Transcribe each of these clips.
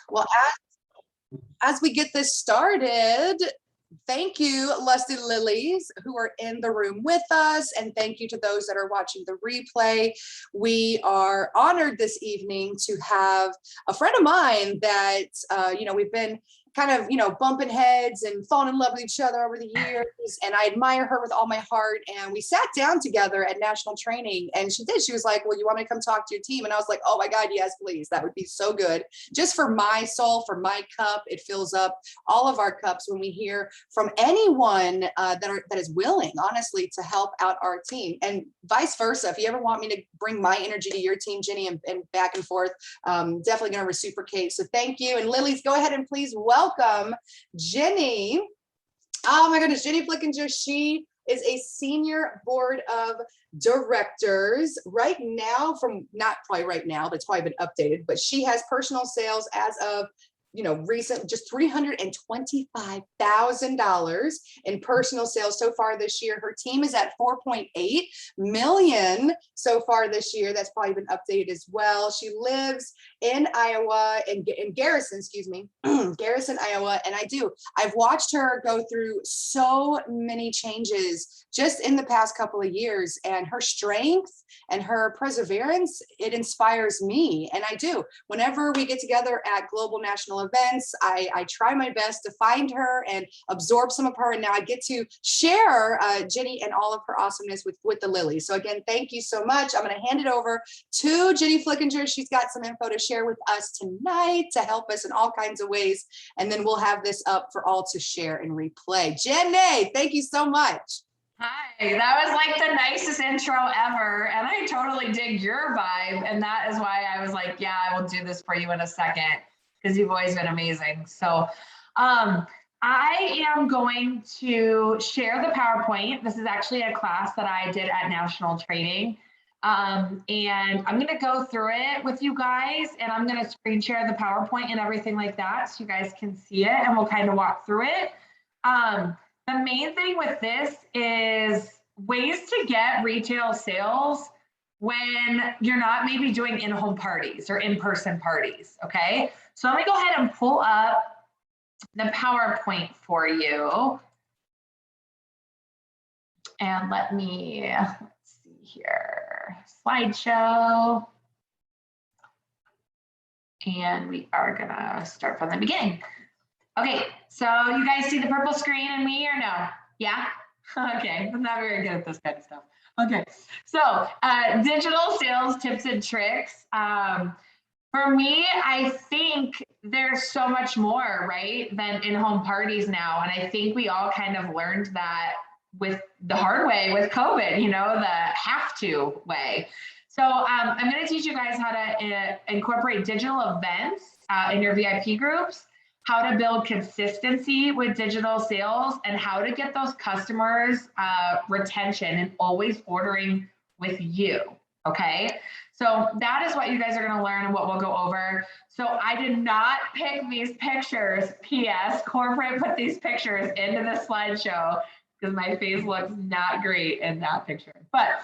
Well, as we get this started, thank you, Lusty Lilies, who are in the room with us, and thank you to those that are watching the replay. We are honored this evening to have a friend of mine that, we've been kind of, bumping heads and falling in love with each other over the years. And I admire her with all my heart. And we sat down together at national training, and she did. She was like, well, you want me to come talk to your team? And I was like, oh my God, yes, please. That would be so good. Just for my soul, for my cup, it fills up all of our cups when we hear from anyone that is willing, honestly, to help out our team, and vice versa. If you ever want me to bring my energy to your team, Jenni, and back and forth, definitely going to reciprocate. So thank you. And Lilies, go ahead and please welcome Jenni. Oh my goodness, Jenni Flickinger. She is a senior board of directors right now, not probably right now, but it's probably been updated, but she has personal sales as of recent, just $325,000 in personal sales so far this year. Her team is at 4.8 million so far this year. That's probably been updated as well. She lives in Iowa, in Garrison, Garrison, Iowa. And I've watched her go through so many changes just in the past couple of years, and her strength and her perseverance, it inspires me. And whenever we get together at global national events, I try my best to find her and absorb some of her. And now I get to share Jenni and all of her awesomeness with the Lilies. So again, thank you so much. I'm going to hand it over to Jenni Flickinger. She's got some info to share with us tonight to help us in all kinds of ways. And then we'll have this up for all to share and replay. Jenni, thank you so much. Hi, that was like the nicest intro ever, and I totally dig your vibe, and that is why I was like, yeah, I will do this for you in a second, because you've always been amazing. So I am going to share the PowerPoint. This is actually a class that I did at National Training, and I'm going to go through it with you guys, and I'm going to screen share the PowerPoint and everything like that so you guys can see it, and we'll kind of walk through it. The main thing with this is ways to get retail sales when you're not maybe doing in-home parties or in-person parties, okay? So let me go ahead and pull up the PowerPoint for you. And let's see here, slideshow. And we are gonna start from the beginning. Okay, so you guys see the purple screen and me or no? Yeah? Okay, I'm not very good at this kind of stuff. Okay, so digital sales tips and tricks. For me, I think there's so much more, right, than in-home parties now. And I think we all kind of learned that with the hard way with COVID, the have to way. So I'm gonna teach you guys how to incorporate digital events in your VIP groups, how to build consistency with digital sales, and how to get those customers retention and always ordering with you, okay? So that is what you guys are gonna learn and what we'll go over. So I did not pick these pictures, PS, corporate put these pictures into the slideshow because my face looks not great in that picture. But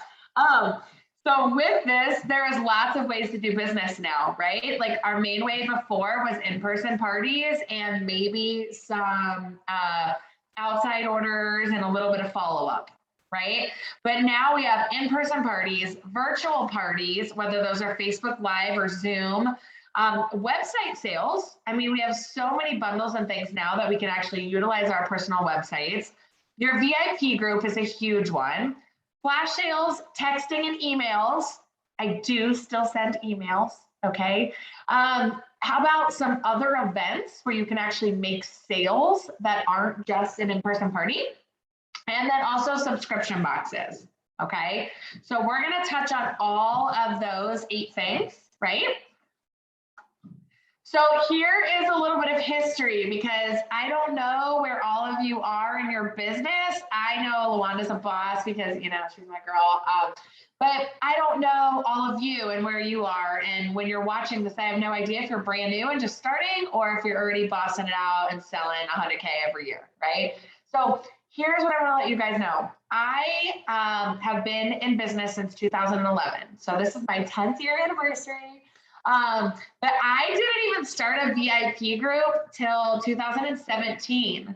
so with this, there is lots of ways to do business now, right? Like our main way before was in-person parties and maybe some outside orders and a little bit of follow-up, right? But now we have in-person parties, virtual parties, whether those are Facebook Live or Zoom, website sales. I mean, we have so many bundles and things now that we can actually utilize our personal websites. Your VIP group is a huge one. Flash sales, texting and emails. I do still send emails, okay? How about some other events where you can actually make sales that aren't just an in-person party? And then also subscription boxes, okay? So we're gonna touch on all of those 8 things, right? So here is a little bit of history because I don't know where all of you are in your business. I know Lawanda's a boss because, she's my girl. But I don't know all of you and where you are. And when you're watching this, I have no idea if you're brand new and just starting or if you're already bossing it out and selling 100K every year, right? So here's what I want to let you guys know. I have been in business since 2011. So this is my 10th year anniversary. But I didn't even start a VIP group till 2017.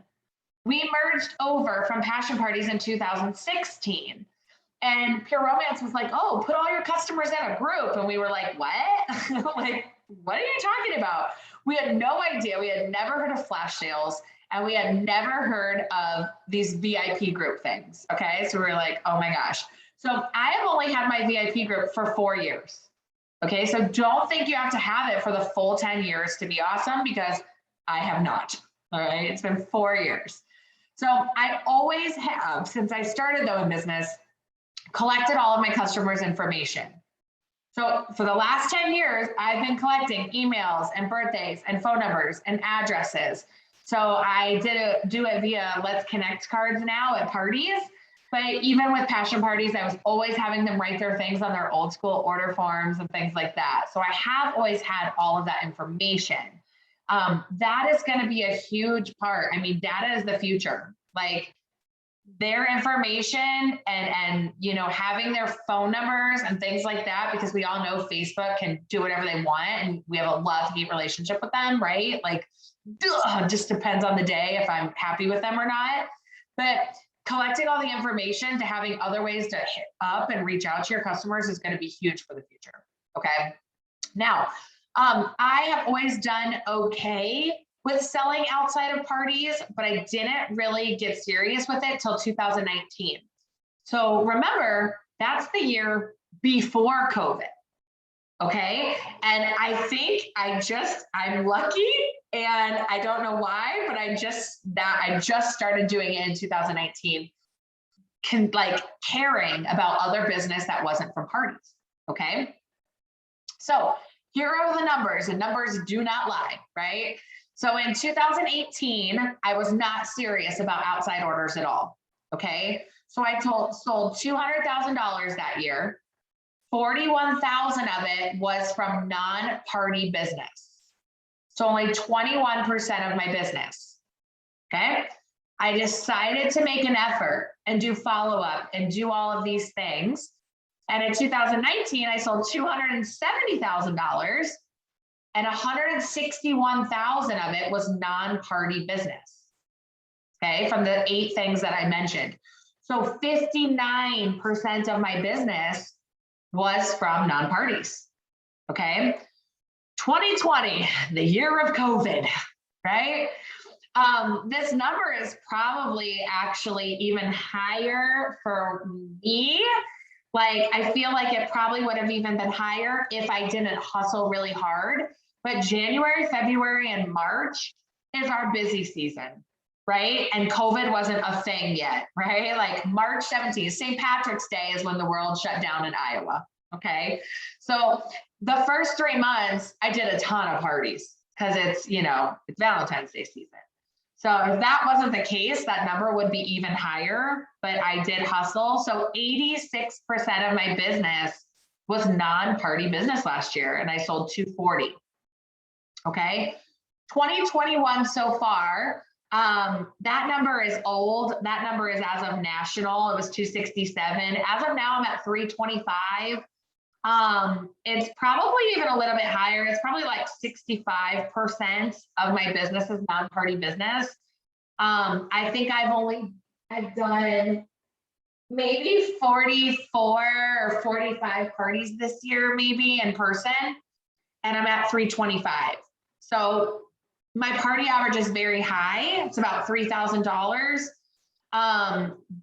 We merged over from Passion Parties in 2016. And Pure Romance was like, oh, put all your customers in a group. And we were like, what? Like, what are you talking about? We had no idea. We had never heard of flash sales, and we had never heard of these VIP group things. Okay. So we were like, oh my gosh. So I have only had my VIP group for 4 years. Okay. So don't think you have to have it for the full 10 years to be awesome, because I have not. All right. It's been 4 years. So I always have, since I started though in business, collected all of my customers' information. So for the last 10 years, I've been collecting emails and birthdays and phone numbers and addresses. So I do it via Let's Connect cards now at parties. But even with Passion Parties, I was always having them write their things on their old school order forms and things like that. So I have always had all of that information. That is going to be a huge part. I mean, data is the future. Like, their information and you know, having their phone numbers and things like that, because we all know Facebook can do whatever they want, and we have a love-hate relationship with them, right? Like, just depends on the day if I'm happy with them or not. But collecting all the information to having other ways to hit up and reach out to your customers is going to be huge for the future. Okay. Now, I have always done okay with selling outside of parties, but I didn't really get serious with it till 2019. So remember, that's the year before COVID. Okay. And I think I'm lucky, and I don't know why, but I just started doing it in 2019, caring about other business that wasn't from parties. Okay. So here are the numbers, and numbers do not lie, right? So in 2018, I was not serious about outside orders at all. Okay. So I sold $200,000 that year. 41,000 of it was from non-party business. So only 21% of my business. Okay. I decided to make an effort and do follow-up and do all of these things. And in 2019, I sold $270,000, and 161,000 of it was non-party business. Okay. From the 8 things that I mentioned. So 59% of my business was from non-parties. Okay. 2020, the year of COVID, right? This number is probably actually even higher for me. Like, I feel like it probably would have even been higher if I didn't hustle really hard. But January, February, and March is our busy season, right? And COVID wasn't a thing yet, right? Like March 17th, St. Patrick's Day is when the world shut down in Iowa. Okay. So the first 3 months, I did a ton of parties because it's Valentine's Day season. So if that wasn't the case, that number would be even higher, but I did hustle. So 86% of my business was non-party business last year, and I sold 240. Okay. 2021 so far, that number is old. That number is as of national. It was 267. As of now, I'm at 325. It's probably even a little bit higher. It's probably like 65% of my business is non-party business. I think I've done maybe 44 or 45 parties this year, maybe in person, and I'm at 325. So my party average is very high. It's about $3,000.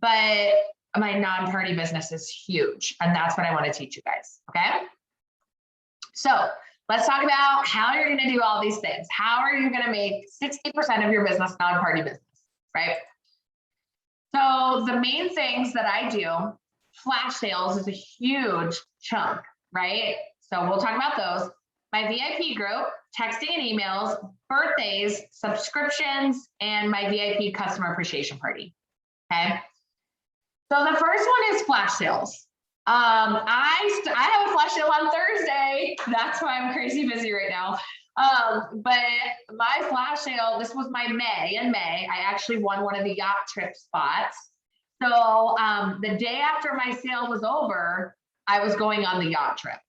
But my non-party business is huge. And that's what I want to teach you guys. Okay. So let's talk about how you're going to do all these things. How are you going to make 60% of your business non-party business, right? So the main things that I do, flash sales is a huge chunk, right? So we'll talk about those. My VIP group, texting and emails, birthdays, subscriptions, and my VIP customer appreciation party. Okay. So the first one is flash sales. I have a flash sale on Thursday. That's why I'm crazy busy right now. But my flash sale, this was in May, I actually won one of the yacht trip spots. So the day after my sale was over, I was going on the yacht trip.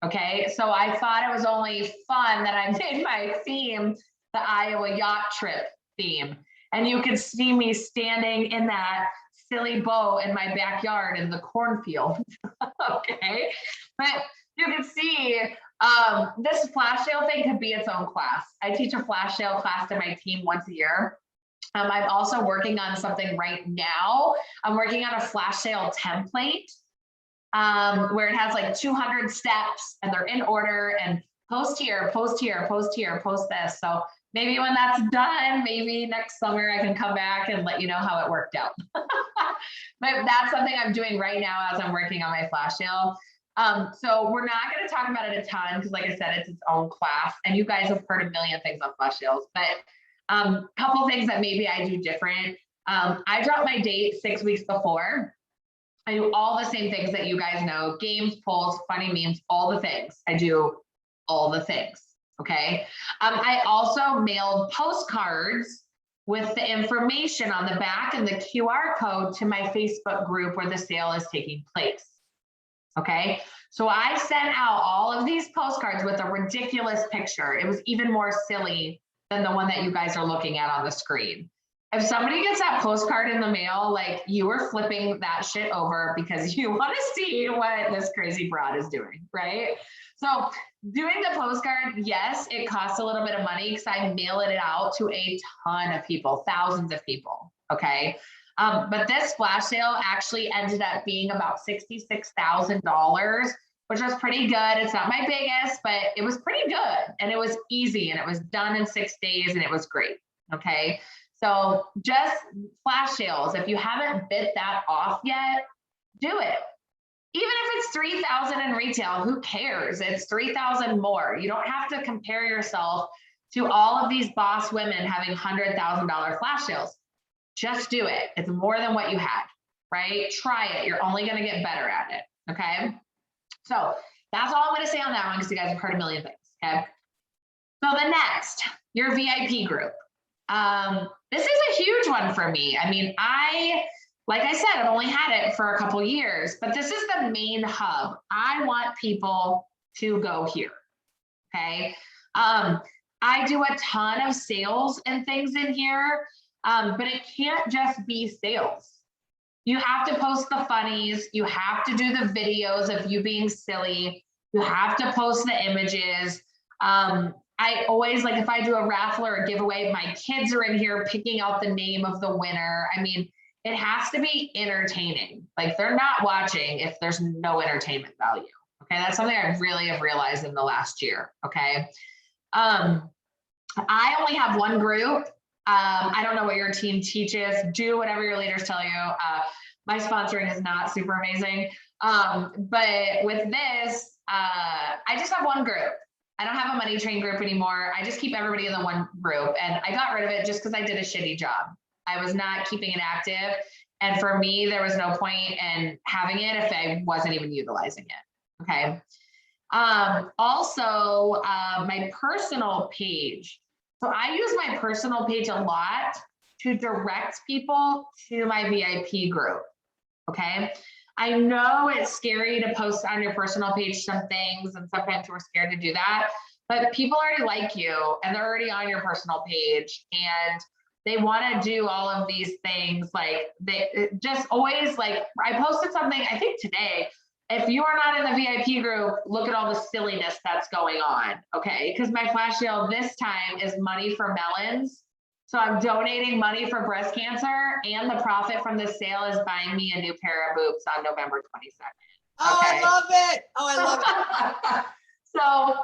Okay, so I thought it was only fun that I made my theme the Iowa yacht trip theme. And you can see me standing in that silly boat in my backyard in the cornfield. Okay, but you can see this flash sale thing could be its own class. I teach a flash sale class to my team once a year. I'm also working on something right now. I'm working on a flash sale template where it has like 200 steps and they're in order and post here, post here, post here, post this. So maybe when that's done, maybe next summer I can come back and let you know how it worked out. But that's something I'm doing right now as I'm working on my flash sale. So we're not going to talk about it a ton because like I said, it's its own class and you guys have heard a million things on flash sales, but couple things that maybe I do different. I drop my date 6 weeks before. I do all the same things that you guys know, games, polls, funny memes, all the things. I do all the things, okay? I also mailed postcards with the information on the back and the QR code to my Facebook group where the sale is taking place, okay? So I sent out all of these postcards with a ridiculous picture. It was even more silly than the one that you guys are looking at on the screen. If somebody gets that postcard in the mail, like you were flipping that shit over because you want to see what this crazy broad is doing, right? So doing the postcard, yes, it costs a little bit of money because I mail it out to a ton of people, thousands of people, okay? But this flash sale actually ended up being about $66,000, which was pretty good. It's not my biggest, but it was pretty good. And it was easy and it was done in 6 days and it was great, okay? So just flash sales, if you haven't bit that off yet, do it. Even if it's 3,000 in retail, who cares? It's 3,000 more. You don't have to compare yourself to all of these boss women having $100,000 flash sales. Just do it. It's more than what you had, right? Try it. You're only going to get better at it, okay? So that's all I'm going to say on that one because you guys have heard a million things, okay? So the next, your VIP group. This is a huge one for me. I mean, like I said, I've only had it for a couple years, but this is the main hub. I want people to go here, okay? I do a ton of sales and things in here, but it can't just be sales. You have to post the funnies. You have to do the videos of you being silly. You have to post the images. I always, like if I do a raffle or a giveaway, my kids are in here picking out the name of the winner. I mean, it has to be entertaining. Like they're not watching if there's no entertainment value. Okay, that's something I really have realized in the last year. Okay, I only have one group. I don't know what your team teaches. Do whatever your leaders tell you. My sponsoring is not super amazing. But with this, I just have one group. I don't have a money train group anymore. I just keep everybody in the one group. And I got rid of it just because I did a shitty job. I was not keeping it active. And for me, there was no point in having it if I wasn't even utilizing it. Okay. Also, my personal page. So I use my personal page a lot to direct people to my VIP group. Okay. I know it's scary to post on your personal page some things, and sometimes we're scared to do that, but people already like you and they're already on your personal page and they want to do all of these things. Like they just always, like I posted something, I think today, if you are not in the VIP group, look at all the silliness that's going on. Okay. Because my flash sale this time is money for melons. So I'm donating money for breast cancer, and the profit from the sale is buying me a new pair of boobs on November 22nd. Oh, Okay. I love it. Oh, I love it. So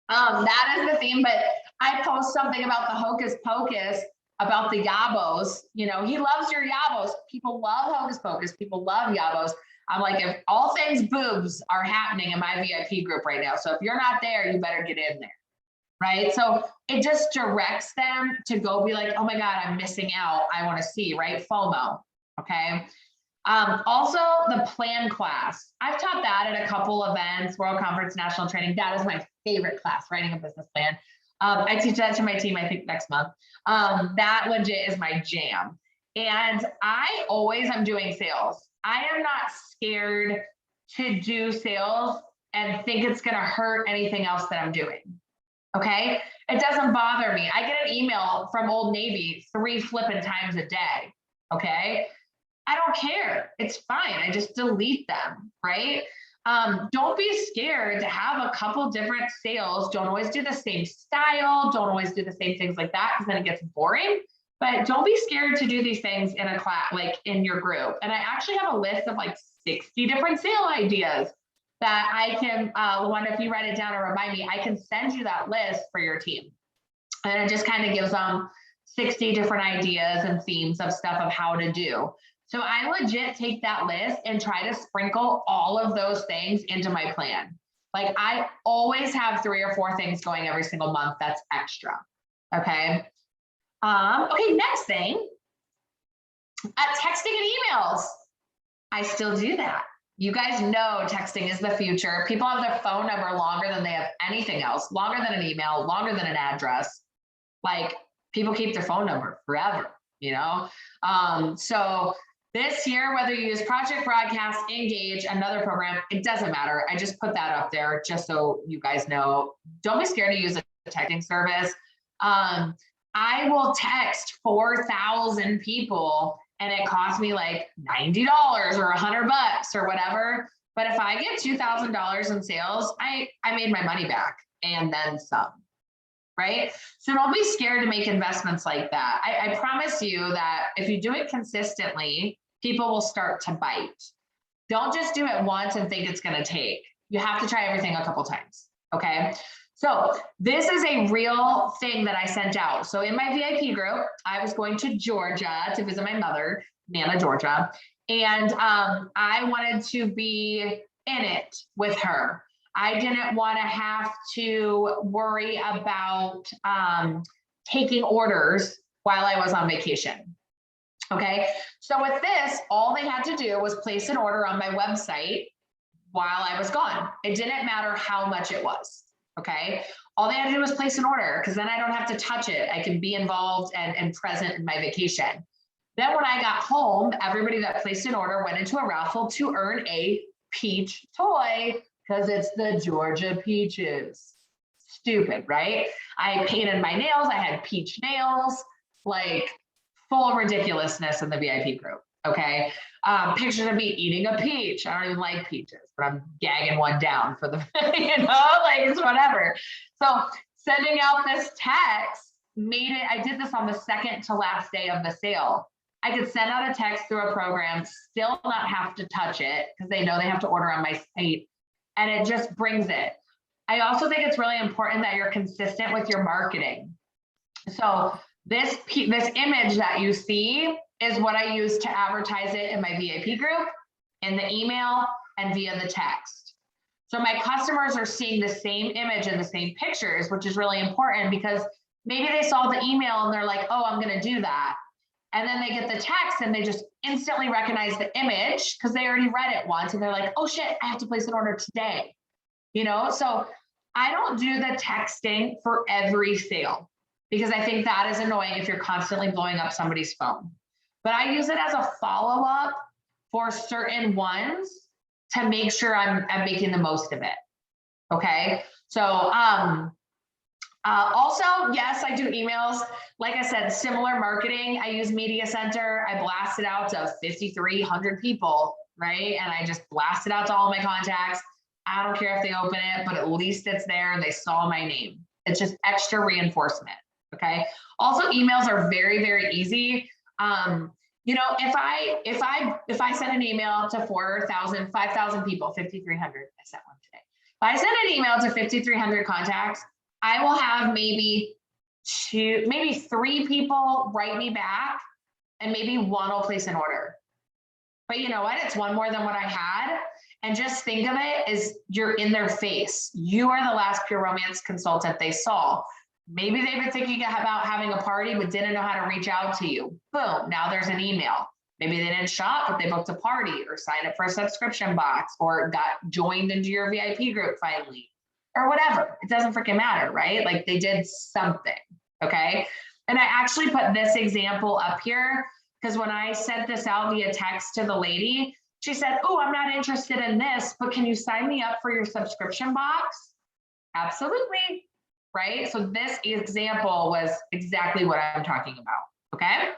that is the theme, but I post something about the hocus pocus, about the yabos. You know, he loves your yabos. People love hocus pocus. People love yabos. I'm like, if all things boobs are happening in my VIP group right now. So if you're not there, you better get in there. Right. So it just directs them to go be like, oh my God, I'm missing out. I want to see, right? FOMO. Okay. Also the plan class. I've taught that at a couple events, World Conference, National Training. That is my favorite class, writing a business plan. I teach that to my team, I think next month. That legit is my jam. And I always am doing sales. I am not scared to do sales and think it's going to hurt anything else that I'm doing. Okay. It doesn't bother me. I get an email from Old Navy 3 flipping times a day. Okay. I don't care. It's fine. I just delete them. Right. Don't be scared to have a couple different sales. Don't always do the same style. Don't always do the same things like that, because then it gets boring. But don't be scared to do these things in a class, like in your group. And I actually have a list of like 60 different sale ideas that I can, if you write it down or remind me, I can send you that list for your team. And it just kind of gives them 60 different ideas and themes of stuff of how to do. So I legit take that list and try to sprinkle all of those things into my plan. Like I always have 3 or 4 things going every single month that's extra. Okay. Okay, next thing, texting and emails. I still do that. You guys know texting is the future. People have their phone number longer than they have anything else, longer than an email, longer than an address. Like people keep their phone number forever, you know? So this year, whether you use Project Broadcast, Engage, another program, it doesn't matter. I just put that up there just so you guys know. Don't be scared to use a texting service. I will text 4,000 people and it costs me like $90 or $100 or whatever. But if I get $2,000 in sales, I made my money back and then some, right? So don't be scared to make investments like that. I promise you that if you do it consistently, people will start to bite. Don't just do it once and think it's going to take. You have to try everything a couple times, okay? So this is a real thing that I sent out. So in my VIP group, I was going to Georgia to visit my mother, Nana, Georgia. And I wanted to be in it with her. I didn't want to have to worry about taking orders while I was on vacation. Okay. So with this, all they had to do was place an order on my website while I was gone. It didn't matter how much it was. Okay. All they had to do was place an order, because then I don't have to touch it. I can be involved and present in my vacation. Then when I got home, everybody that placed an order went into a raffle to earn a peach toy, because it's the Georgia peaches. Stupid, right? I painted my nails. I had peach nails, like full ridiculousness in the VIP group. Okay. Pictures of me eating a peach. I don't even like peaches, but I'm gagging one down for the, like it's whatever. So sending out this text made it, I did this on the second to last day of the sale. I could send out a text through a program, still not have to touch it because they know they have to order on my site, and it just brings it. I also think it's really important that you're consistent with your marketing. So this image that you see is what I use to advertise it in my VIP group, in the email, and via the text. So my customers are seeing the same image and the same pictures, which is really important, because maybe they saw the email and they're like, oh, I'm going to do that. And then they get the text and they just instantly recognize the image because they already read it once, and they're like, oh shit, I have to place an order today. You know, so I don't do the texting for every sale, because I think that is annoying if you're constantly blowing up somebody's phone. But I use it as a follow-up for certain ones to make sure I'm making the most of it. Okay. So also, yes, I do emails. Like I said, similar marketing. I use Media Center. I blast it out to 5,300 people, right? And I just blast it out to all my contacts. I don't care if they open it, but at least it's there and they saw my name. It's just extra reinforcement. Okay. Also, emails are very, very easy. You know, if I send an email to 4,000, 5,000 people, 5,300, I sent one today. If I send an email to 5,300 contacts, I will have maybe 3 people write me back, and maybe 1 will place an order. But you know what? It's 1 more than what I had. And just think of it as you're in their face. You are the last pure romance consultant they saw. Maybe they've been thinking about having a party, but didn't know how to reach out to you. Boom, now there's an email. Maybe they didn't shop, but they booked a party or signed up for a subscription box or got joined into your VIP group finally, or whatever. It doesn't freaking matter, right? Like they did something, okay? And I actually put this example up here because when I sent this out via text to the lady, She said, oh, I'm not interested in this, but can you sign me up for your subscription box? Absolutely, right? So this example was exactly what I'm talking about, okay?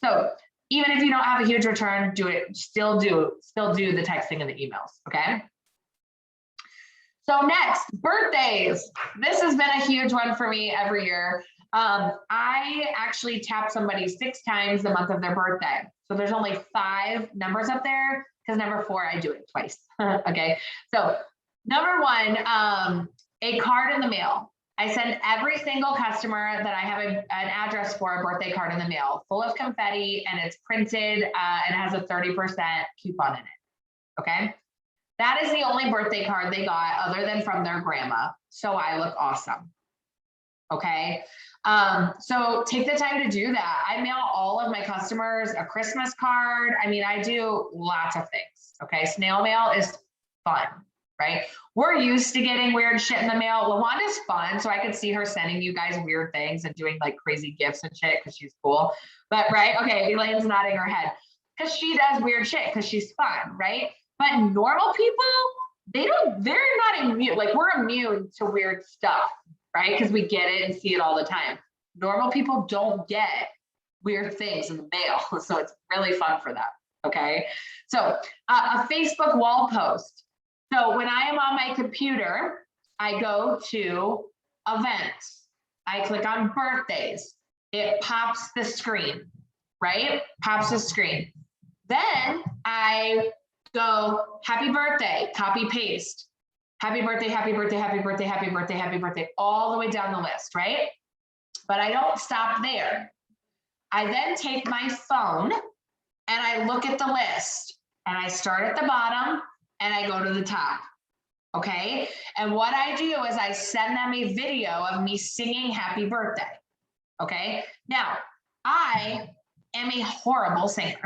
So even if you don't have a huge return, do it, still do the texting and the emails, okay? So next, birthdays. This has been a huge one for me every year. I actually tap somebody 6 times the month of their birthday. So there's only 5 numbers up there because number 4, I do it twice. Okay, so number 1, a card in the mail. I send every single customer that I have an address for a birthday card in the mail, full of confetti, and it's printed and has a 30% coupon in it, okay? That is the only birthday card they got other than from their grandma, so I look awesome, okay? So take the time to do that. I mail all of my customers a Christmas card. I mean, I do lots of things, okay? Snail mail is fun, right? We're used to getting weird shit in the mail. LaWanda's fun, so I could see her sending you guys weird things and doing like crazy gifts and shit because she's cool. But right, okay, Elaine's nodding her head because she does weird shit because she's fun, right? But normal people, they're not immune. Like we're immune to weird stuff, right? Because we get it and see it all the time. Normal people don't get weird things in the mail, so it's really fun for them, okay? So a Facebook wall post. So when I am on my computer, I go to events. I click on birthdays. It pops the screen, right? Pops the screen. Then I go, happy birthday, copy paste. Happy birthday, happy birthday, happy birthday, happy birthday, happy birthday, all the way down the list, right? But I don't stop there. I then take my phone and I look at the list and I start at the bottom and I go to the top, okay? And what I do is I send them a video of me singing happy birthday, okay? Now, I am a horrible singer.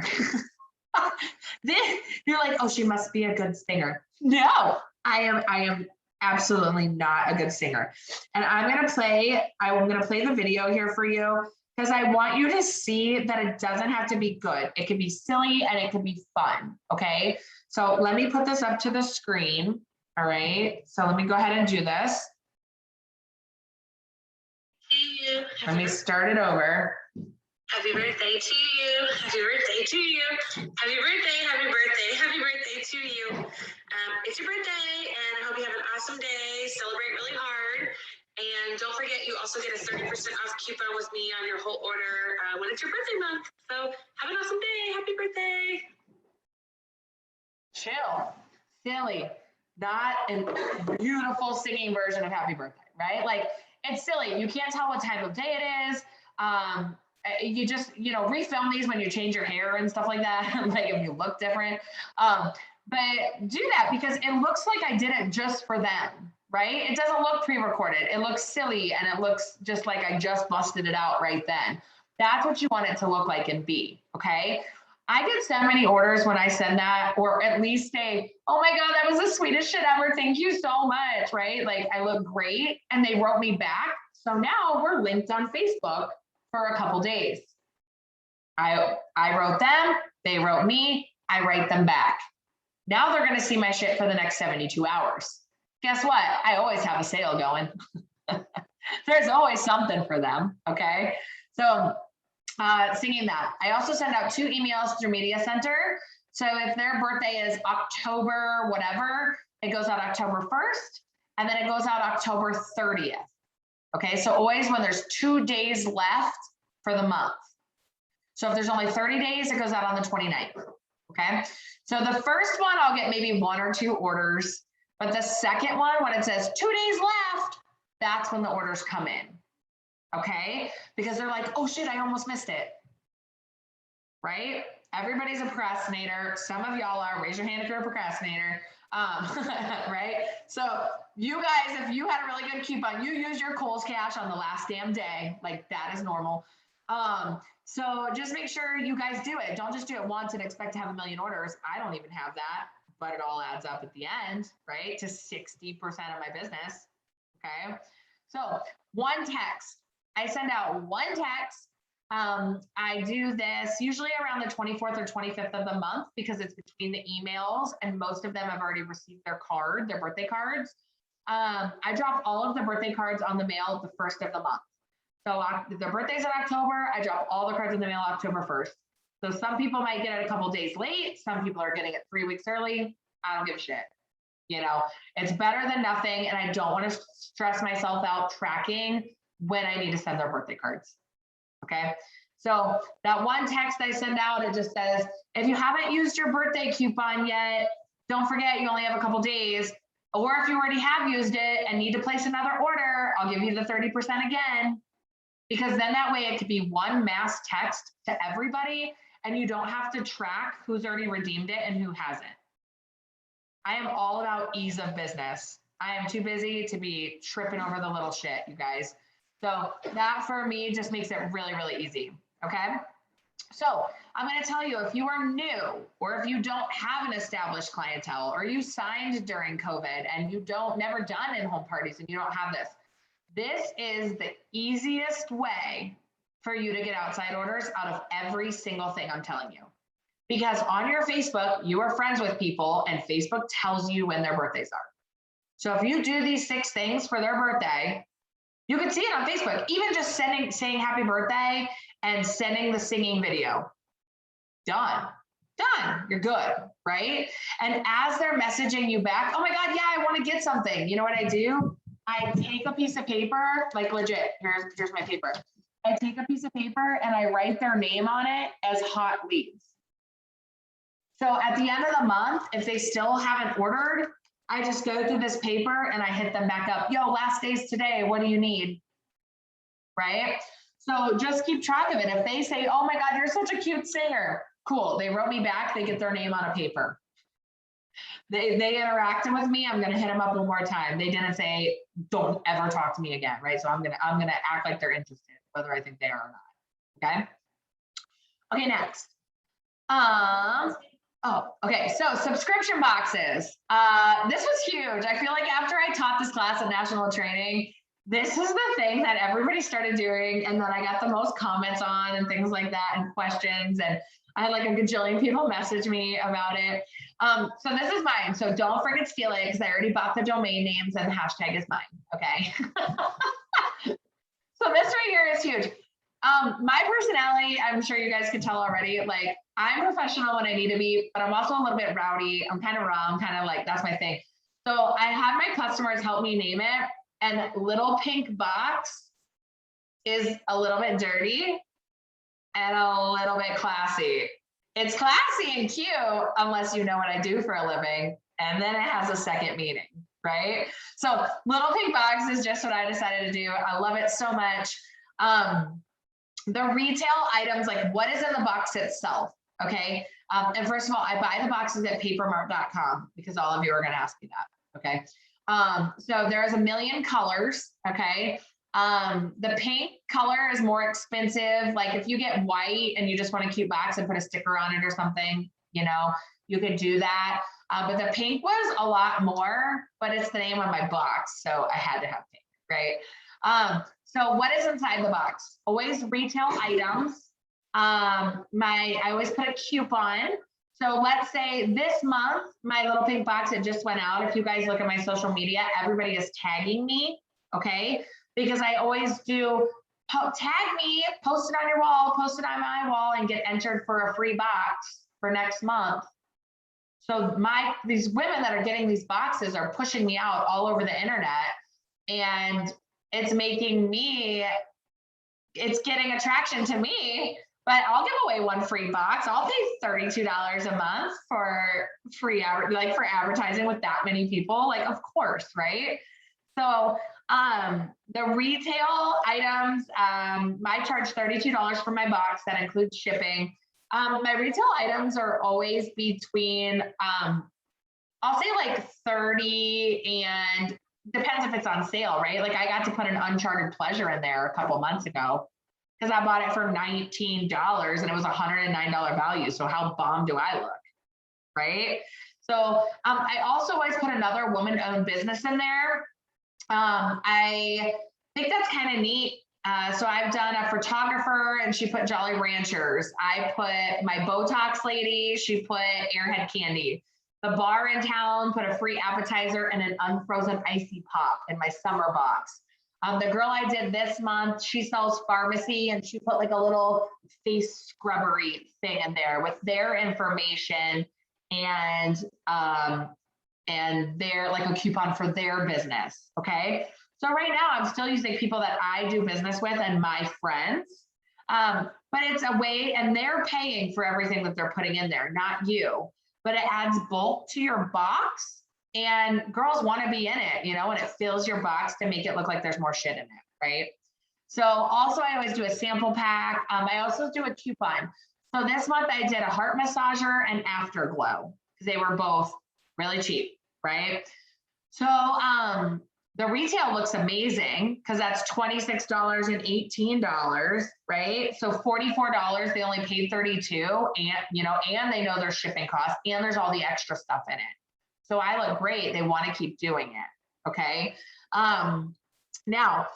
You're like, oh, she must be a good singer. No, I am absolutely not a good singer. And I'm gonna play the video here for you because I want you to see that it doesn't have to be good. It can be silly and it can be fun, okay? So let me put this up to the screen, all right? So let me go ahead and do this. Let me start it over. Happy birthday to you. Happy birthday to you. Happy birthday, happy birthday, happy birthday to you. It's your birthday, and I hope you have an awesome day. Celebrate really hard. And don't forget, you also get a 30% off coupon with me on your whole order when it's your birthday month. So have an awesome day. Happy birthday. Chill, silly, not a beautiful singing version of happy birthday, right? Like it's silly. You can't tell what time of day it is. You just, refilm these when you change your hair and stuff like that, like if you look different. But do that because it looks like I did it just for them, right? It doesn't look pre-recorded. It looks silly and it looks just like I just busted it out right then. That's what you want it to look like and be, okay? I get so many orders when I send that, or at least say, oh my God, that was the sweetest shit ever. Thank you so much, right? Like I look great and they wrote me back. So now we're linked on Facebook for a couple days. I wrote them, they wrote me, I write them back. Now they're gonna see my shit for the next 72 hours. Guess what? I always have a sale going. There's always something for them, okay? So singing that. I also send out 2 emails through Media Center. So if their birthday is October, whatever, it goes out October 1st, and then it goes out October 30th. Okay, so always when there's 2 days left for the month. So if there's only 30 days, it goes out on the 29th, okay? So the first one, I'll get maybe 1 or 2 orders, but the second one, when it says 2 days left, that's when the orders come in, okay? Because they're like, oh shit, I almost missed it, right? Everybody's a procrastinator. Some of y'all are, raise your hand if you're a procrastinator. Right? So you guys, if you had a really good coupon, you use your Kohl's cash on the last damn day, like that is normal. So just make sure you guys do it. Don't just do it once and expect to have 1 million orders. I don't even have that, but it all adds up at the end, right? To 60% of my business, okay? So 1 text. I send out 1 text I do this usually around the 24th or 25th of the month because it's between the emails and most of them have already received their birthday cards. I drop all of the birthday cards on the mail the 1st of the month. So their birthday's in October, I drop all the cards in the mail October 1st. So some people might get it a couple days late. Some people are getting it 3 weeks early. I don't give a shit. You know, it's better than nothing. And I don't want to stress myself out tracking when I need to send their birthday cards. Okay. So that one text I send out, it just says, if you haven't used your birthday coupon yet, don't forget you only have a couple days. Or if you already have used it and need to place another order, I'll give you the 30% again. Because then that way it could be one mass text to everybody and you don't have to track who's already redeemed it and who hasn't. I am all about ease of business. I am too busy to be tripping over the little shit, you guys. So that for me just makes it really, really easy, okay? So I'm gonna tell you, if you are new or if you don't have an established clientele or you signed during COVID and you never done in-home parties and you don't have this, this is the easiest way for you to get outside orders out of every single thing I'm telling you. Because on your Facebook, you are friends with people and Facebook tells you when their birthdays are. So if you do these 6 things for their birthday, you can see it on Facebook, even just saying happy birthday and sending the singing video. Done, you're good, right? And as they're messaging you back, oh my God, yeah, I wanna get something. You know what I do? I take a piece of paper, like legit, here's my paper. I take a piece of paper and I write their name on it as hot leads. So at the end of the month, if they still haven't ordered, I just go through this paper and I hit them back up. Yo, last day's today, what do you need? Right? So just keep track of it. If they say, oh my God, you're such a cute singer. Cool, they wrote me back, they get their name on a paper. They interacted with me, I'm gonna hit them up one more time. They didn't say, don't ever talk to me again, right? So I'm gonna act like they're interested, whether I think they are or not, okay? Okay, next. Oh, okay, so subscription boxes. This was huge. I feel like after I taught this class at National Training, this is the thing that everybody started doing, and then I got the most comments on and things like that and questions, and I had like a gajillion people message me about it. So this is mine. So don't forget to steal it because I already bought the domain names and the hashtag is mine, okay? So this right here is huge. My personality, I'm sure you guys can tell already, like I'm professional when I need to be, but I'm also a little bit rowdy. I'm kind of raw, I'm kind of like, that's my thing. So I had my customers help me name it, and little pink box is a little bit dirty and a little bit classy. It's classy and cute unless you know what I do for a living, and then it has a second meaning, right? So little pink box is just what I decided to do. I love it so much. The retail items, like what is in the box itself, okay? And first of all, I buy the boxes at papermart.com because all of you are gonna ask me that, okay? So there's a million colors, okay? The pink color is more expensive. Like if you get white and you just want a cute box and put a sticker on it or something, you know, you could do that. But the pink was a lot more, but it's the name of my box. So I had to have pink, right? So what is inside the box? Always retail items. I always put a coupon. So let's say this month, my little pink box, it just went out. If you guys look at my social media, everybody is tagging me, okay? Because I always do tag me, post it on your wall, post it on my wall, and get entered for a free box for next month. So these women that are getting these boxes are pushing me out all over the internet, and it's making me, it's getting attraction to me. But I'll give away one free box. I'll pay $32 a month for free, like for advertising with that many people, like of course, right? So the retail items, I charge $32 for my box. That includes shipping. My retail items are always between, I'll say like 30 and depends if it's on sale, right? Like I got to put an Uncharted Pleasure in there a couple months ago because I bought it for $19 and it was a $109 value. So how bomb do I look, right? So I also always put another woman-owned business in there. I think that's kind of neat So I've done a photographer and she put Jolly Ranchers. I put my Botox lady, she put Airhead candy. The bar in town put a free appetizer and an unfrozen icy pop in my summer box. The girl I did this month, she sells pharmacy and she put like a little face scrubbery thing in there with their information and their like a coupon for their business. Okay. So right now I'm still using people that I do business with and my friends. But it's a way, and they're paying for everything that they're putting in there, not you. But it adds bulk to your box, and girls want to be in it, you know, and it fills your box to make it look like there's more shit in it, right? So also I always do a sample pack. I also do a coupon. So this month I did a heart massager and afterglow because they were both really cheap, right? So the retail looks amazing because that's $26 and $18, right? So $44, they only paid $32, and you know, and they know their shipping costs, and there's all the extra stuff in it. So I look great. They want to keep doing it. Okay. Now,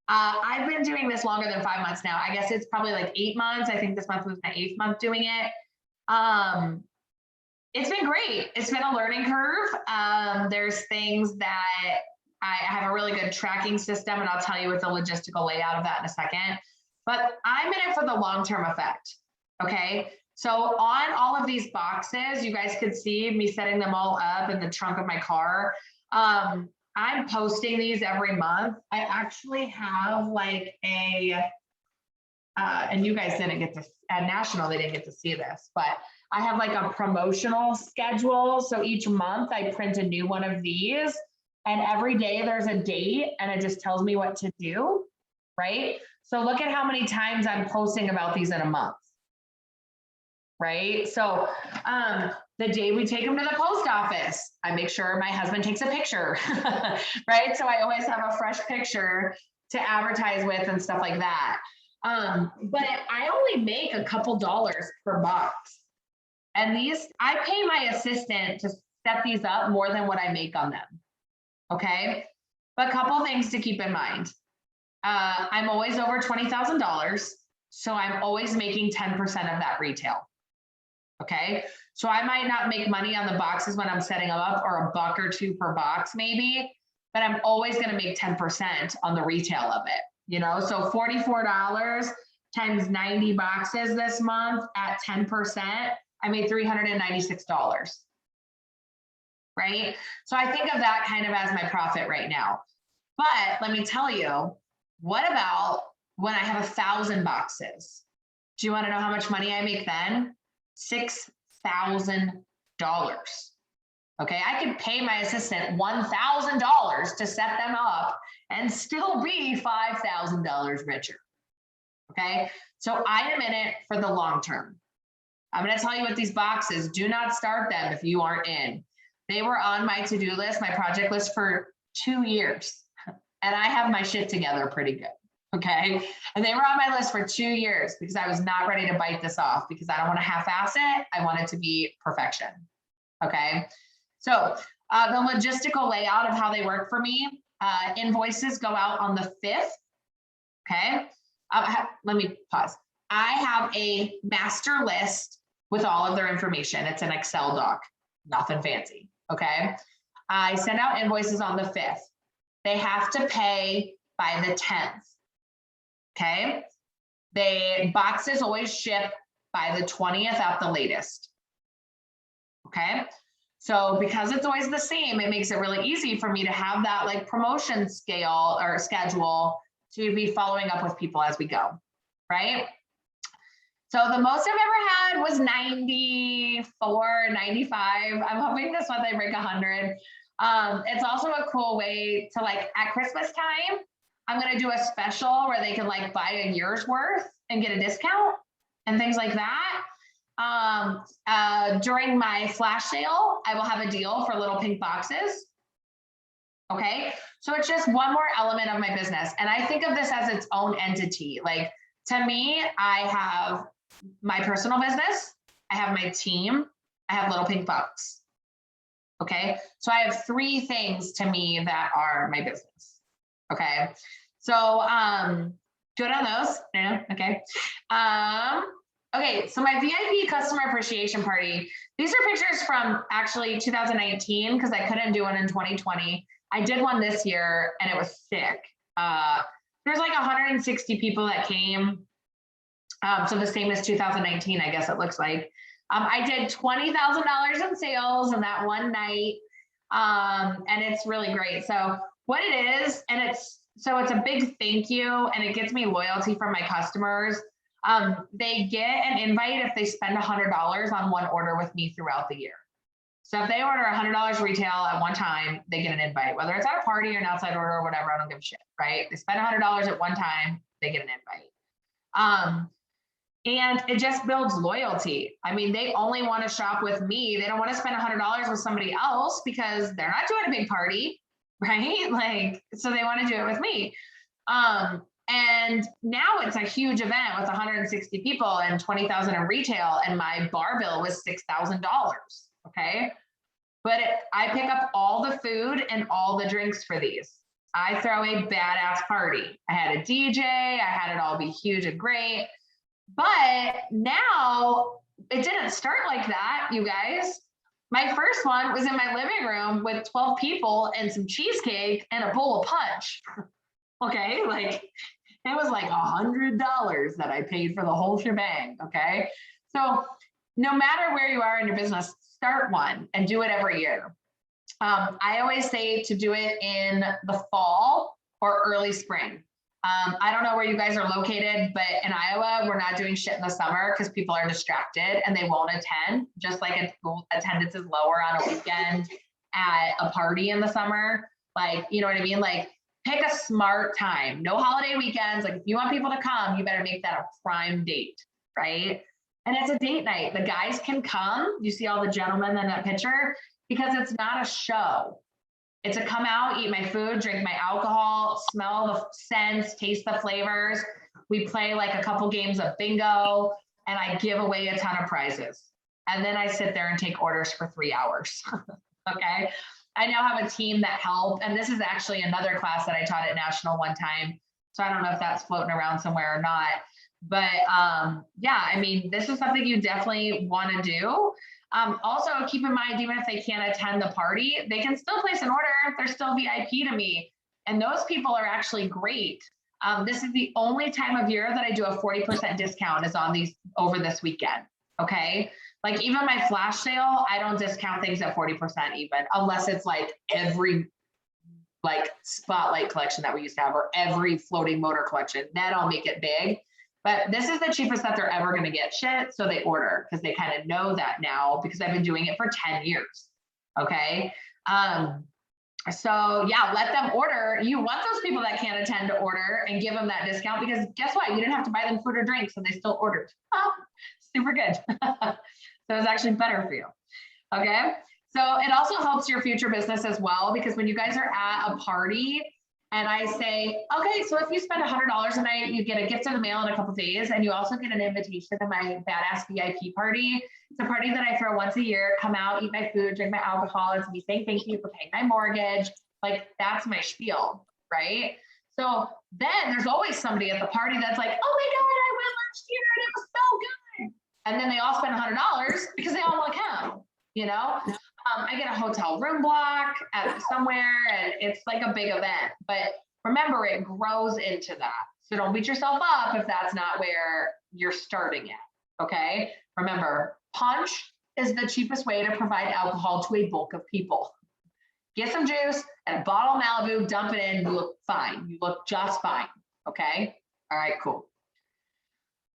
I've been doing this longer than 5 months now. I guess it's probably like 8 months. I think this month was my 8th month doing it. It's been great. It's been a learning curve. There's things that I have a really good tracking system, and I'll tell you with the logistical layout of that in a second. But I'm in it for the long-term effect. Okay. So on all of these boxes, you guys could see me setting them all up in the trunk of my car. I'm posting these every month. I actually have like a, and you guys didn't get to, at National, they didn't get to see this, but I have like a promotional schedule. So each month I print a new one of these, and every day there's a date and it just tells me what to do, right? So look at how many times I'm posting about these in a month. Right? So the day we take them to the post office, I make sure my husband takes a picture, right? So I always have a fresh picture to advertise with and stuff like that. But I only make a couple dollars per box. And these, I pay my assistant to set these up more than what I make on them. Okay? But a couple things to keep in mind. I'm always over $20,000. So I'm always making 10% of that retail. Okay, so I might not make money on the boxes when I'm setting them up, or $1 or $2 per box maybe, but I'm always going to make 10% on the retail of it, you know? So $44 times 90 boxes this month at 10%, I made $396, right? So I think of that kind of as my profit right now. But let me tell you, what about when I have 1,000 boxes? Do you want to know how much money I make then? $6,000. Okay, I could pay my assistant $1,000 to set them up and still be $5,000 richer. Okay, so I am in it for the long term. I'm going to tell you what these boxes, do not start them if you aren't in. They were on my to-do list, my project list for 2 years, and I have my shit together pretty good. Okay. And they were on my list for 2 years because I was not ready to bite this off, because I don't want to half-ass it. I want it to be perfection. Okay. So the logistical layout of how they work for me, invoices go out on the 5th. Okay. Let me pause. I have a master list with all of their information. It's an Excel doc, nothing fancy. Okay. I send out invoices on the 5th. They have to pay by the 10th. Okay, the boxes always ship by the 20th at the latest. Okay, so because it's always the same, it makes it really easy for me to have that like promotion scale or schedule to be following up with people as we go, right? So the most I've ever had was 94, 95. I'm hoping this month I break 100. It's also a cool way to, like, at Christmas time, I'm going to do a special where they can like buy a year's worth and get a discount and things like that. During my flash sale, I will have a deal for little pink boxes. Okay. So it's just one more element of my business. And I think of this as its own entity. Like, to me, I have my personal business, I have my team, I have little pink box. Okay. So I have 3 things to me that are my business. Okay. So Good on those. Yeah. Okay. Okay. So my VIP customer appreciation party, these are pictures from actually 2019 because I couldn't do one in 2020. I did one this year and it was sick. There's like 160 people that came. So the same as 2019, I guess it looks like. I did $20,000 in sales in that one night. And it's really great. So what it is, and it's a big thank you, and it gets me loyalty from my customers. They get an invite if they spend $100 on one order with me throughout the year. So if they order $100 retail at one time, they get an invite, whether it's at a party or an outside order or whatever, I don't give a shit, right? They spend $100 at one time, they get an invite. And it just builds loyalty. I mean, they only want to shop with me. They don't want to spend $100 with somebody else because they're not doing a big party, right? Like, so they want to do it with me. And now it's a huge event with 160 people and 20,000 in retail, and my bar bill was $6,000. Okay. But I pick up all the food and all the drinks for these. I throw a badass party. I had a DJ, I had it all be huge and great. But now it didn't start like that, you guys. My first one was in my living room with 12 people and some cheesecake and a bowl of punch. Okay, like it was like $100 that I paid for the whole shebang. Okay, so no matter where you are in your business, start one and do it every year. I always say to do it in the fall or early spring. I don't know where you guys are located, but in Iowa, we're not doing shit in the summer because people are distracted and they won't attend, just like attendance is lower on a weekend at a party in the summer. Like, you know what I mean? Like, pick a smart time. No holiday weekends. Like, if you want people to come, you better make that a prime date, right? And it's a date night. The guys can come. You see all the gentlemen in that picture because it's not a show. It's a come out, eat my food, drink my alcohol, smell the scents, taste the flavors. We play like a couple games of bingo, and I give away a ton of prizes. And then I sit there and take orders for 3 hours. Okay. I now have a team that help. And this is actually another class that I taught at National one time. So I don't know if that's floating around somewhere or not. But yeah, I mean, this is something you definitely want to do. Also, keep in mind, even if they can't attend the party, they can still place an order. They're still VIP to me. And those people are actually great. This is the only time of year that I do a 40% discount is on these over this weekend. Okay. Like even my flash sale, I don't discount things at 40% even, unless it's like every like spotlight collection that we used to have or every floating motor collection. Then I'll make it big. But this is the cheapest that they're ever going to get shit. So they order because they kind of know that now because I've been doing it for 10 years. Okay. So yeah, let them order. You want those people that can't attend to order and give them that discount because guess what? You didn't have to buy them food or drinks and they still ordered. Oh, super good. So it's actually better for you. Okay. So it also helps your future business as well because when you guys are at a party, and I say, okay, so if you spend $100 a night, you get a gift in the mail in a couple of days, and you also get an invitation to my badass VIP party. It's a party that I throw once a year, come out, eat my food, drink my alcohol. It's me saying thank you for paying my mortgage. Like that's my spiel, right? So then there's always somebody at the party that's like, oh my God, I went last year and it was so good. And then they all spend $100 because they all want to come, you know? I get a hotel room block at somewhere and it's like a big event, but remember it grows into that. So don't beat yourself up if that's not where you're starting at, okay? Remember, punch is the cheapest way to provide alcohol to a bulk of people. Get some juice and a bottle of Malibu, dump it in, you look fine. You look just fine, okay? All right, cool.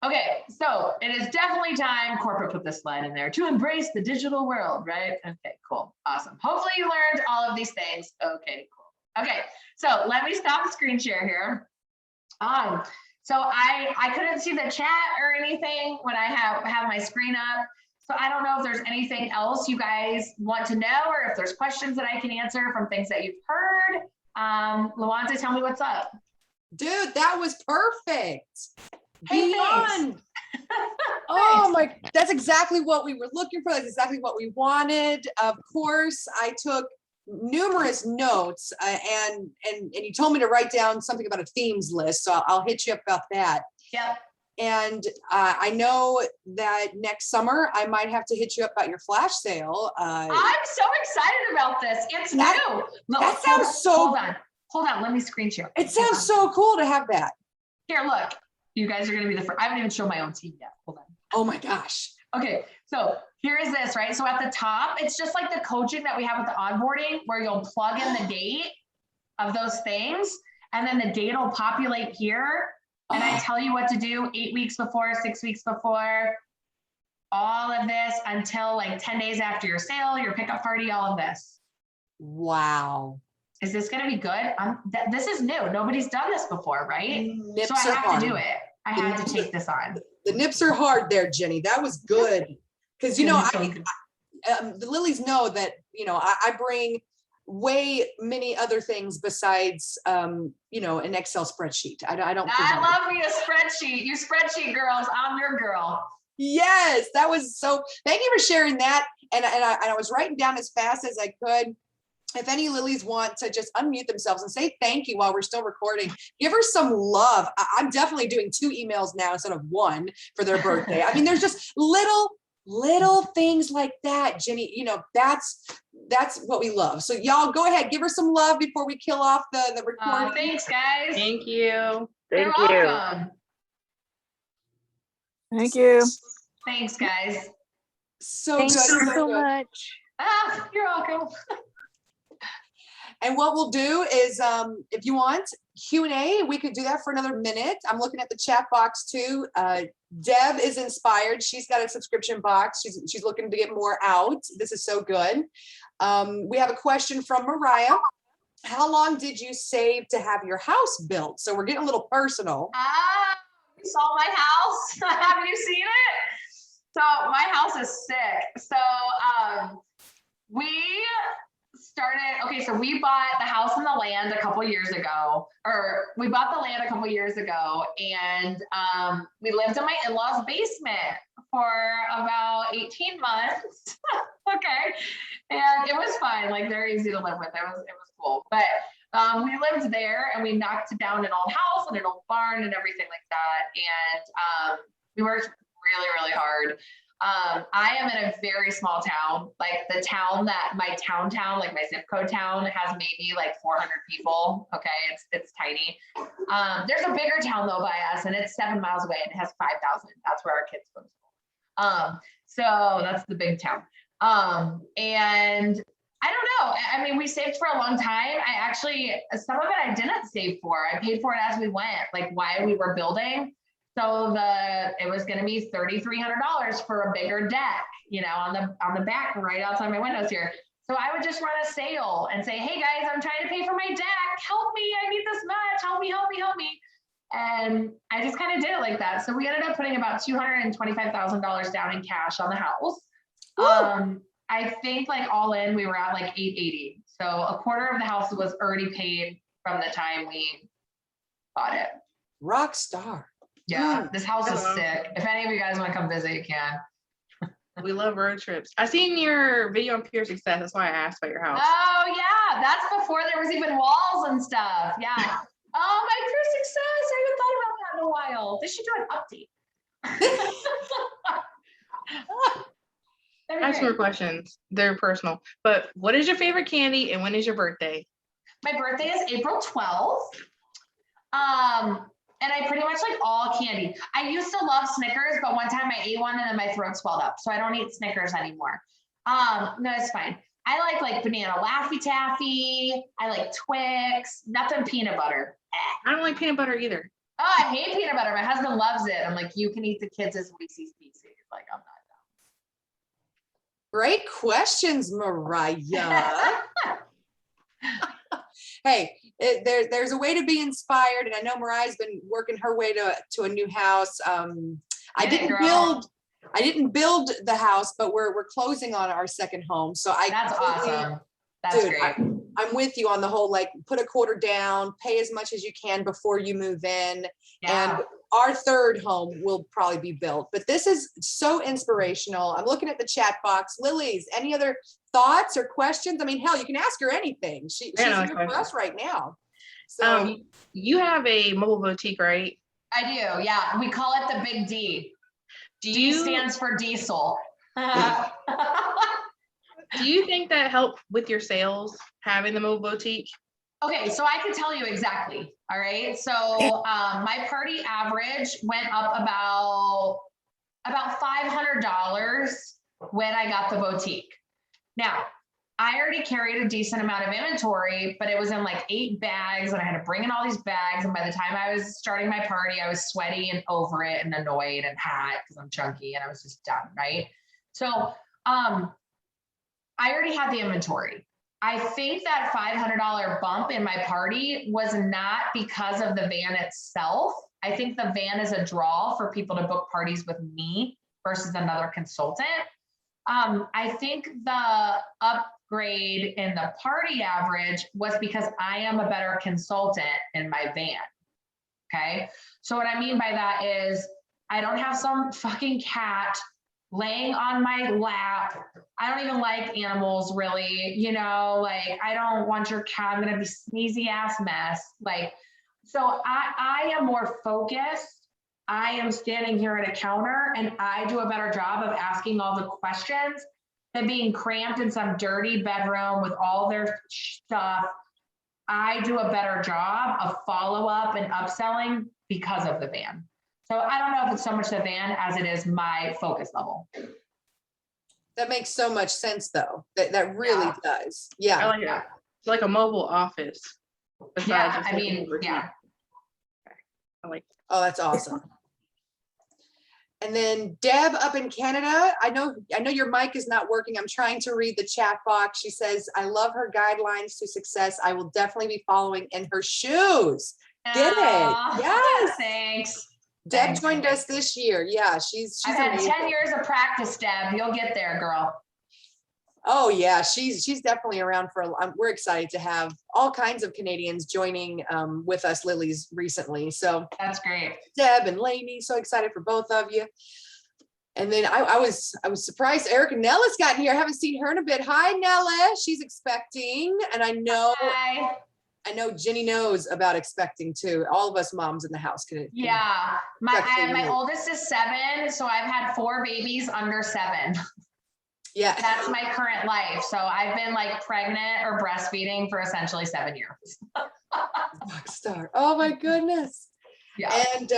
Okay, so it is definitely time, corporate put this slide in there, to embrace the digital world, right? Okay, cool, awesome. Hopefully you learned all of these things. Okay, cool. Okay, so let me stop the screen share here. So I couldn't see the chat or anything when I have my screen up. So I don't know if there's anything else you guys want to know or if there's questions that I can answer from things that you've heard. Luanta, tell me what's up. Dude, that was perfect. Hey, Beyond. Oh my, that's exactly what we were looking for. That's exactly what we wanted. Of course, I took numerous notes, and you told me to write down something about a themes list. So I'll hit you up about that. Yep. And I know that next summer I might have to hit you up about your flash sale. I'm so excited about this. It's new. Look, That sounds so. Hold on. Let me screen share. It sounds so cool to have that. Here, look. You guys are going to be the first. I haven't even shown my own team yet. Hold on. Oh my gosh. Okay, so here is this, right? So at the top, it's just like the coaching that we have with the onboarding, where you'll plug in the date of those things, and then the date will populate here. And I tell you what to do 8 weeks before, 6 weeks before, all of this until like 10 days after your sale, your pickup party, all of this. Wow. Is this going to be good? This is new. Nobody's done this before, right? Nips so I have hard. to do it. I had to take this on. The nips are hard there, Jenny. That was good. Because, you know, the Lilies know that, you know, I bring way many other things besides, you know, an Excel spreadsheet. I don't. I love me a spreadsheet. You spreadsheet girls. I'm your girl. Yes, that was so. Thank you for sharing that. And I was writing down as fast as I could. If any Lilies want to just unmute themselves and say thank you while we're still recording, give her some love. I'm definitely doing 2 emails now instead of 1 for their birthday. I mean, there's just little things like that, Jenny. You know, that's what we love. So y'all go ahead, give her some love before we kill off the recording. Thanks, guys. Thank you. You're welcome. Thank you. Thanks, guys. So Thank good. you so good. much. You're welcome. And what we'll do is, if you want Q&A, we could do that for another minute. I'm looking at the chat box too. Deb is inspired. She's got a subscription box. She's looking to get more out. This is so good. We have a question from Mariah. How long did you save to have your house built? So we're getting a little personal. You saw my house? Have you seen it? So my house is sick. So we bought the house and the land a couple years ago, and we lived in my in-laws' basement for about 18 months. Okay. And it was fine. Like, they're easy to live with. It was cool. But we lived there, and we knocked down an old house and an old barn and everything like that. And we worked really, really hard. I am in a very small town. Like, the town that my town, like my zip code town, has maybe like 400 people. Okay. It's tiny. There's a bigger town though by us, and it's 7 miles away, and it has 5,000. That's where our kids go to school. So that's the big town. And I don't know. I mean, we saved for a long time. Some of it I didn't save for. I paid for it as we went, like while we were building. So it was going to be $3,300 for a bigger deck, you know, on the back right outside my windows here. So I would just run a sale and say, hey guys, I'm trying to pay for my deck. Help me. I need this much. Help me. And I just kind of did it like that. So we ended up putting about $225,000 down in cash on the house. I think like all in, we were at like 880. So a quarter of the house was already paid from the time we bought it. Rock star. Yeah, this house is sick. If any of you guys want to come visit, you can. We love road trips. I seen your video on Pure Success. That's why I asked about your house. Oh yeah, that's before there was even walls and stuff. Yeah. Oh, my Pure Success. I haven't thought about that in a while. They should do an update. I have some more questions. They're personal. But what is your favorite candy, and when is your birthday? My birthday is April 12th. And I pretty much like all candy. I used to love Snickers, but one time I ate one and then my throat swelled up. So I don't eat Snickers anymore. No, it's fine. I like banana Laffy Taffy. I like Twix, nothing peanut butter. I don't like peanut butter either. Oh, I hate peanut butter. My husband loves it. I'm like, you can eat the kids' Reese's Pieces. Like, I'm not done. Great questions, Mariah. Hey, there's a way to be inspired, and I know Mariah's been working her way to a new house. I didn't build the house, but we're closing on our second home. So that's awesome. That's great. I'm with you on the whole, like, put a quarter down, pay as much as you can before you move in. Yeah. And our third home will probably be built, but this is so inspirational. I'm looking at the chat box. Lilies, any other thoughts or questions? I mean, hell, you can ask her anything. She's Yeah, here for us right now. So you have a mobile boutique, right? I do, yeah. We call it the Big D. D stands for diesel. Do you think that helped with your sales, having the mobile boutique? Okay, so I can tell you exactly. All right. So my party average went up about $500 when I got the boutique. Now, I already carried a decent amount of inventory, but it was in like 8 bags and I had to bring in all these bags. And by the time I was starting my party, I was sweaty and over it and annoyed and hot because I'm chunky and I was just done, right? So I already had the inventory. I think that $500 bump in my party was not because of the van itself. I think the van is a draw for people to book parties with me versus another consultant. I think the upgrade in the party average was because I am a better consultant in my van. Okay. So what I mean by that is I don't have some fucking cat laying on my lap. I don't even like animals really, you know, like I don't want your cat. I'm going to be sneezy ass mess. Like, so I am more focused. I am standing here at a counter and I do a better job of asking all the questions than being cramped in some dirty bedroom with all their stuff. I do a better job of follow-up and upselling because of the van. So I don't know if it's so much the van as it is my focus level. that makes so much sense though. That really does. Yeah. I like it. It's like a mobile office. Yeah, I mean, yeah. I like it. Oh, that's awesome. And then Deb up in Canada, I know your mic is not working. I'm trying to read the chat box. She says, I love her guidelines to success. I will definitely be following in her shoes. Get it? Yes. Thanks. Deb joined us this year. Yeah, she's I've had amazing. 10 years of practice, Deb. You'll get there, girl. Oh yeah, she's definitely around for. We're excited to have all kinds of Canadians joining with us, Lilies, recently. So that's great. Deb and Lainey, so excited for both of you. And then I was surprised Erica Nella's gotten here. I haven't seen her in a bit. Hi Nella, she's expecting, and I know Jenni knows about expecting too. All of us moms in the house can. Yeah, my oldest is 7, so I've had 4 babies under 7. Yeah, that's my current life. So I've been like pregnant or breastfeeding for essentially 7 years. Rockstar. Oh my goodness. Yeah. And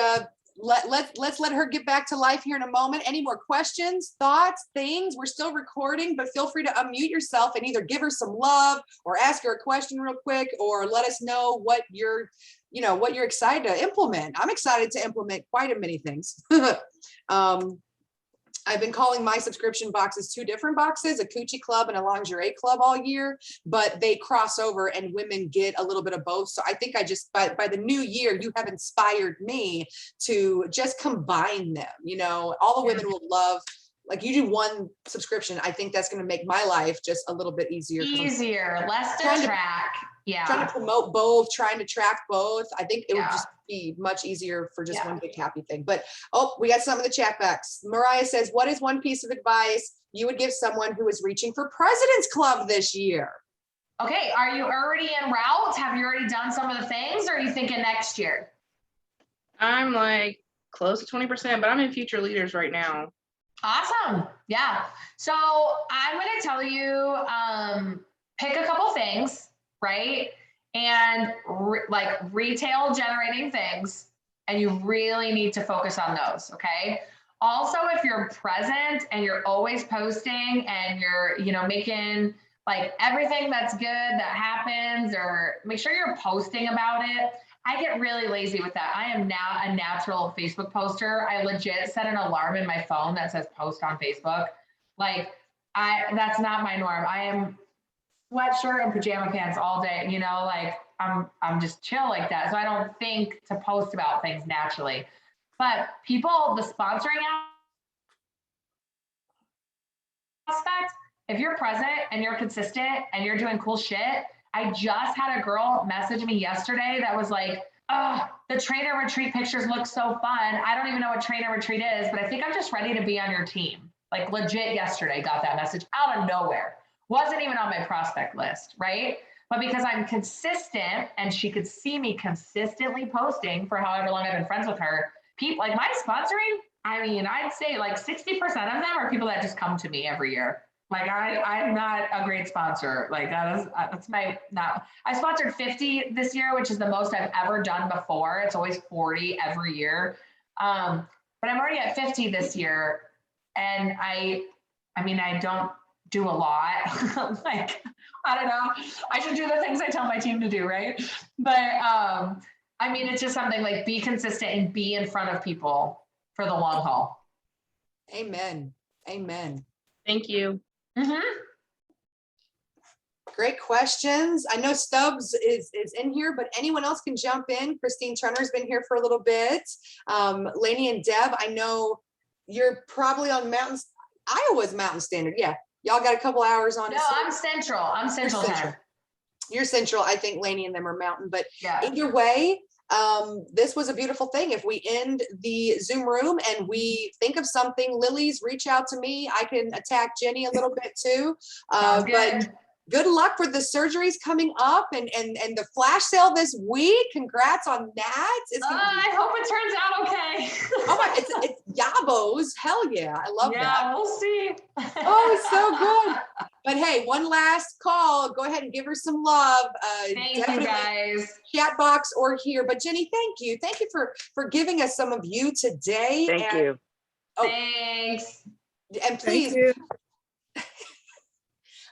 let's let her get back to life here in a moment. Any more questions, thoughts, things? We're still recording, but feel free to unmute yourself and either give her some love or ask her a question real quick, or let us know what you're excited to implement. I'm excited to implement quite a many things. I've been calling my subscription boxes 2 different boxes, a coochie club and a lingerie club all year, but they cross over and women get a little bit of both. So I think I just, by the new year, you have inspired me to just combine them. You know, all the women will love, like you do 1 subscription. I think that's going to make my life just a little bit easier. Less to track. Yeah. Trying to promote both, trying to track both. I think it would just be much easier for just one big happy thing. But we got some of the chat backs. Mariah says, what is one piece of advice you would give someone who is reaching for President's Club this year? Okay, are you already en route? Have you already done some of the things, or are you thinking next year? I'm like close to 20%, but I'm in future leaders right now. Awesome. Yeah. So I'm going to tell you, pick a couple things, right? And like retail generating things. And you really need to focus on those. Okay. Also, if you're present and you're always posting and you're, making like everything that's good that happens, or make sure you're posting about it. I get really lazy with that. I am now a natural Facebook poster. I legit set an alarm in my phone that says post on Facebook. Like that's not my norm. I am sweatshirt and pajama pants all day, like I'm just chill like that. So I don't think to post about things naturally. But people, the sponsoring aspect, if you're present and you're consistent and you're doing cool shit. I just had a girl message me yesterday that was like, The trainer retreat pictures look so fun. I don't even know what trainer retreat is, but I think I'm just ready to be on your team. Like legit yesterday, got that message out of nowhere. Wasn't even on my prospect list, right? But because I'm consistent and she could see me consistently posting for however long I've been friends with her, people like my sponsoring, I mean, I'd say like 60% of them are people that just come to me every year. Like I'm not a great sponsor. Like that's my, not, I sponsored 50 this year, which is the most I've ever done before. It's always 40 every year. But I'm already at 50 this year. And I mean, I don't do a lot. Like, I don't know. I should do the things I tell my team to do, right? But I mean, it's just something like be consistent and be in front of people for the long haul. Amen. Amen. Thank you. Great questions. I know Stubbs is in here, but anyone else can jump in. Christine Turner's been here for a little bit. Lainey and Deb, I know you're probably on Mountain, Iowa's Mountain Standard. Yeah. Y'all got a couple hours on. No, I'm Central. I'm Central time. You're Central. I think Lainey and them are Mountain, but yeah. Either way, this was a beautiful thing. If we end the Zoom room and we think of something, Lilies, reach out to me. I can attack Jenny a little bit too. But good luck for the surgeries coming up and the flash sale this week. Congrats on that. I hope it turns out okay. Oh my, it's Yabos. Hell yeah. I love that. Yeah, we'll see. Oh, it's so good. But hey, one last call. Go ahead and give her some love. Thank you guys. Chat box or here. But Jenny, thank you. Thank you for giving us some of you today. Thank you. Oh, thanks. And please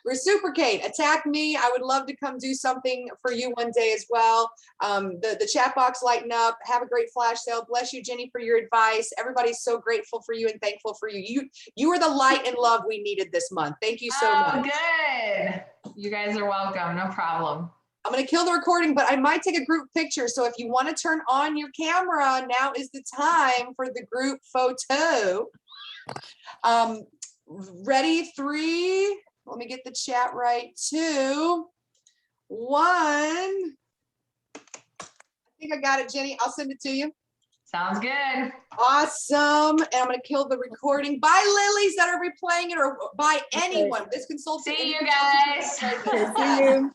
reciprocate, attack me. I would love to come do something for you one day as well. The chat box lighten up. Have a great flash sale. Bless you, Jenny, for your advice. Everybody's so grateful for you and thankful for you. You are the light and love we needed this month. Thank you so much. Good. You guys are welcome. No problem. I'm going to kill the recording, but I might take a group picture. So if you want to turn on your camera, now is the time for the group photo. Ready? 3. Let me get the chat right. 2, 1. I think I got it, Jenny. I'll send it to you. Sounds good. Awesome. And I'm going to kill the recording. Bye, Lilies that are replaying it, or by anyone. This consultant. See you guys. See you.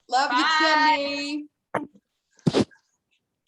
Love you, Jenny.